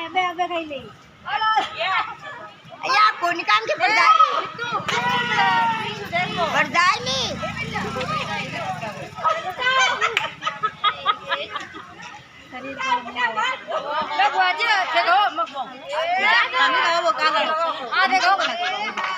अबे अबे खाई ले या कोनी काम के बरदाई में शरीर को देखो आज देखो मग कमी का वो का देखो